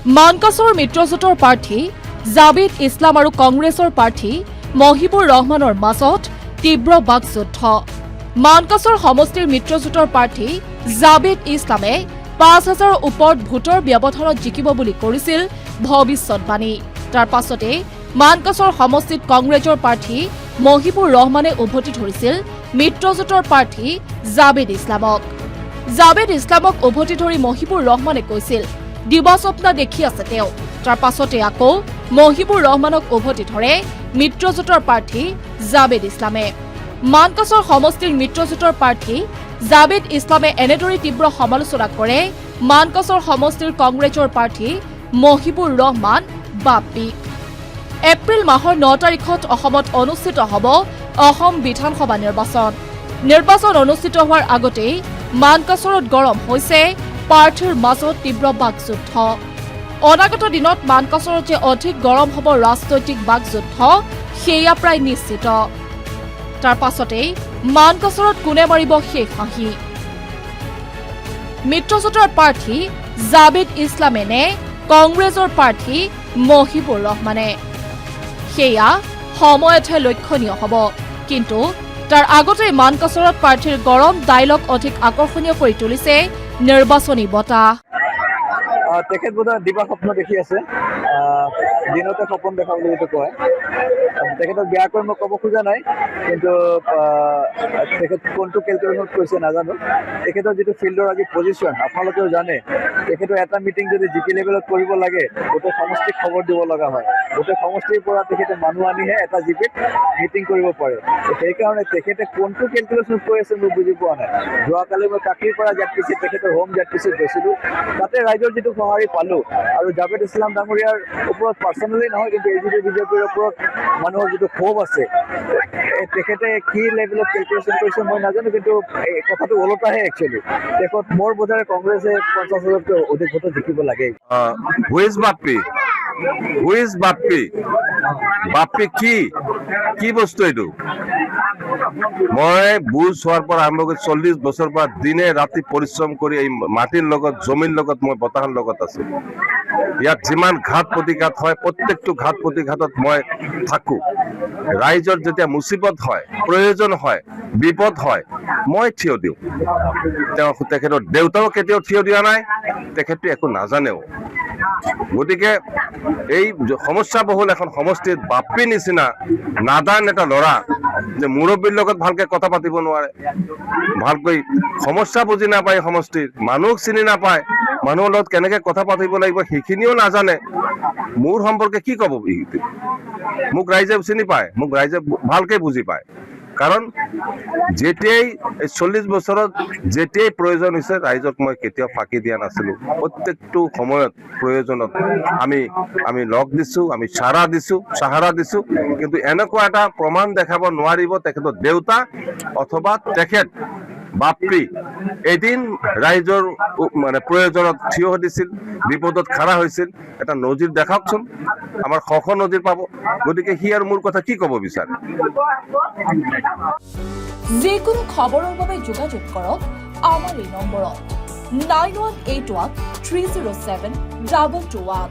মানকাছৰ মিত্ৰজোঁটৰ প্ৰাৰ্থী জাবেদ ইছলাম আৰু কংগ্ৰেছৰ প্ৰাৰ্থী মহিবুৰ ৰহমানৰ মাজত তীব্ৰ বাকযুদ্ধ। মানকাছৰ সমষ্টিৰ মিত্ৰজোঁটৰ প্ৰাৰ্থী জাবেদ ইছলামে ৫,০০০ৰ ওপৰত ভোটৰ ব্যৱধানত জিকিব বুলি কৰিছিল ভৱিষ্যতবাণী। তাৰ পাছতে মানকাছৰ সমষ্টিত কংগ্ৰেছৰ প্ৰাৰ্থী মহিবুৰ ৰহমানে উভতি ধৰিছিল মিত্ৰজোঁটৰ প্ৰাৰ্থী জাবেদ ইছলামক। জাবেদ ইছলামক উভতি ধৰি মহিবুৰ ৰহমানে কৈছিল দিবাস্বপ্ন দেখি আছে তেওঁ। তাৰ পাছতে আকৌ মহিবুৰ ৰহমানক উভতি ধৰে মিত্ৰজোঁটৰ প্ৰাৰ্থী জাবেদ ইছলামে। মানকাছৰ সমষ্টিৰ মিত্ৰজোঁটৰ প্ৰাৰ্থী জাবেদ ইছলামে এনেদৰে তীব্ৰ সমালোচনা কৰে মানকাছৰ সমষ্টিৰ কংগ্ৰেছৰ প্ৰাৰ্থী মহিবুৰ ৰহমান বাপ্পীক। এপ্ৰিল মাহৰ ৯ তাৰিখত অসমত অনুষ্ঠিত হ'ব অসম বিধানসভা নিৰ্বাচন। নিৰ্বাচন অনুষ্ঠিত হোৱাৰ আগতেই মানকাছৰত গৰম হৈছে প্ৰাৰ্থীৰ মাজত তীব্ৰ বাকযুদ্ধ। অনাগত দিনত মানকাছৰত যে অধিক গৰম হ'ব ৰাজনৈতিক বাকযুদ্ধ সেয়া প্ৰায় নিশ্চিত। তাৰ পাছতেই মানকাছৰত কোনে মাৰিব শেষ হাঁহি। মিত্ৰজোঁটৰ প্ৰাৰ্থী জাবেদ ইছলামে নে কংগ্ৰেছৰ প্ৰাৰ্থী মহিবুৰ ৰহমানে, সেয়া সময়তহে লক্ষণীয় হ'ব। কিন্তু তাৰ আগতেই মানকাছৰত প্ৰাৰ্থীৰ গৰম ডায়লগ অধিক আকৰ্ষণীয় কৰি তুলিছে নিৰ্বাচনী বতাহ। তেখেত বোধহয় দিবা স্বপ্ন দেখি আছে, দিনতে সপোন দেখা বুলি যিটো কয়। তেখেতক বেয়াকৈ মই ক'ব খোজা নাই, কিন্তু তেখেত কোনটো কেলকুলেশ্যনত কৈছে নাজানো। তেখেতৰ যিটো ফিল্ডৰ আজি পজিশ্যন আপোনালোকেও জানে, তেখেতৰ এটা মিটিং যদি জিপি লেভেলত কৰিব লাগে গোটেই সমষ্টিক খবৰ দিব লগা হয়। গোটেই সমষ্টিৰ পৰা তেখেতে মানুহ আনিহে এটা জিপিত মিটিং কৰিব পাৰে। সেইকাৰণে তেখেতে কোনটো কেলকুলেশ্যনত কৈ আছে মই বুজি পোৱা নাই। যোৱাকালি মই কাকিৰ পৰা জাতপিচিত তেখেতৰ হোম জাতপিচিত গৈছিলোঁ, তাতে ৰাইজৰ যিটো সঁহাৰি পালোঁ আৰু জাবেদ ইছলাম ডাঙৰীয়াৰ ওপৰত পাৰ্চনেলি নহয় কিন্তু এজিপি বিজেপিৰ ওপৰত মানুহৰ যিটো ক্ষোভ আছে, তেখেতে কি লেভেলত কেলকুলেশ্যন কৰিছে মই নাজানো, কিন্তু এই কথাটো ওলোটাহে একচুৱেলি। তেখেত মোৰ বোধেৰে কংগ্ৰেছে ৫০,০০০তকৈ অধিক ভোটত জিকিব লাগে। বাপ্পী কি বস্তু এইটো? মই বুজ হোৱাৰ পৰা আৰম্ভ কৰি ৪০ বছৰৰ পৰা দিনে ৰাতি পৰিশ্ৰম কৰি এই মাটিৰ লগত জমিৰ লগত মই বতাহৰ লগত আছো। ইয়াত যিমান ঘাট প্ৰতিঘাত হয় প্ৰত্যেকটো ঘাট প্ৰতিঘাতত মই থাকো। ৰাইজৰ যেতিয়া মুচিবত হয়, প্ৰয়োজন হয়, বিপদ হয়, মই থিয় দিওঁ। তেখেতৰ দেউতাও কেতিয়াও থিয় দিয়া নাই, তেখেতে একো নাজানেও। গতিকে এই সমস্যাবহুল এখন সমষ্টিত বাপ্পী নিচিনা নাদান এটা ল'ৰা যে মুৰব্বীৰ লগত ভালকে কথা পাতিব নোৱাৰে, ভালকৈ সমস্যা বুজি নাপায়, সমষ্টিৰ মানুহক চিনি নাপায়, মানুহৰ লগত কেনেকে কথা পাতিব লাগিব সেইখিনিও নাজানে। মোৰ সম্পৰ্কে কি ক'ব? মোক ৰাইজে চিনি পায়, মোক ৰাইজে ভালকে বুজি পায়। কাৰণ যেতিয়াই ৪০ বছৰত যেতিয়াই প্ৰয়োজন হৈছে ৰাইজক মই কেতিয়াও ফাঁকি দিয়া নাছিলো। প্ৰত্যেকটো সময়ত প্ৰয়োজনত আমি লগ দিছো, আমি সাহাৰা দিছো। কিন্তু এনেকুৱা এটা প্ৰমাণ দেখাব নোৱাৰিব তেখেতৰ দেউতা অথবা তেখেত বাপ্পী এদিন ৰাইজৰ মানে প্ৰয়োজনত থিয় দিছিল, বিপদত খাৰা হৈছিল। এটা নজিৰ দেখাওকচোন, আমাৰ শ নজিৰ পাব। গতিকে সি আৰু মোৰ কথা কি ক'ব বিচাৰে? যিকোনো খবৰৰ বাবে যোগাযোগ কৰক আমাৰ এই নম্বৰত 9181 307 221।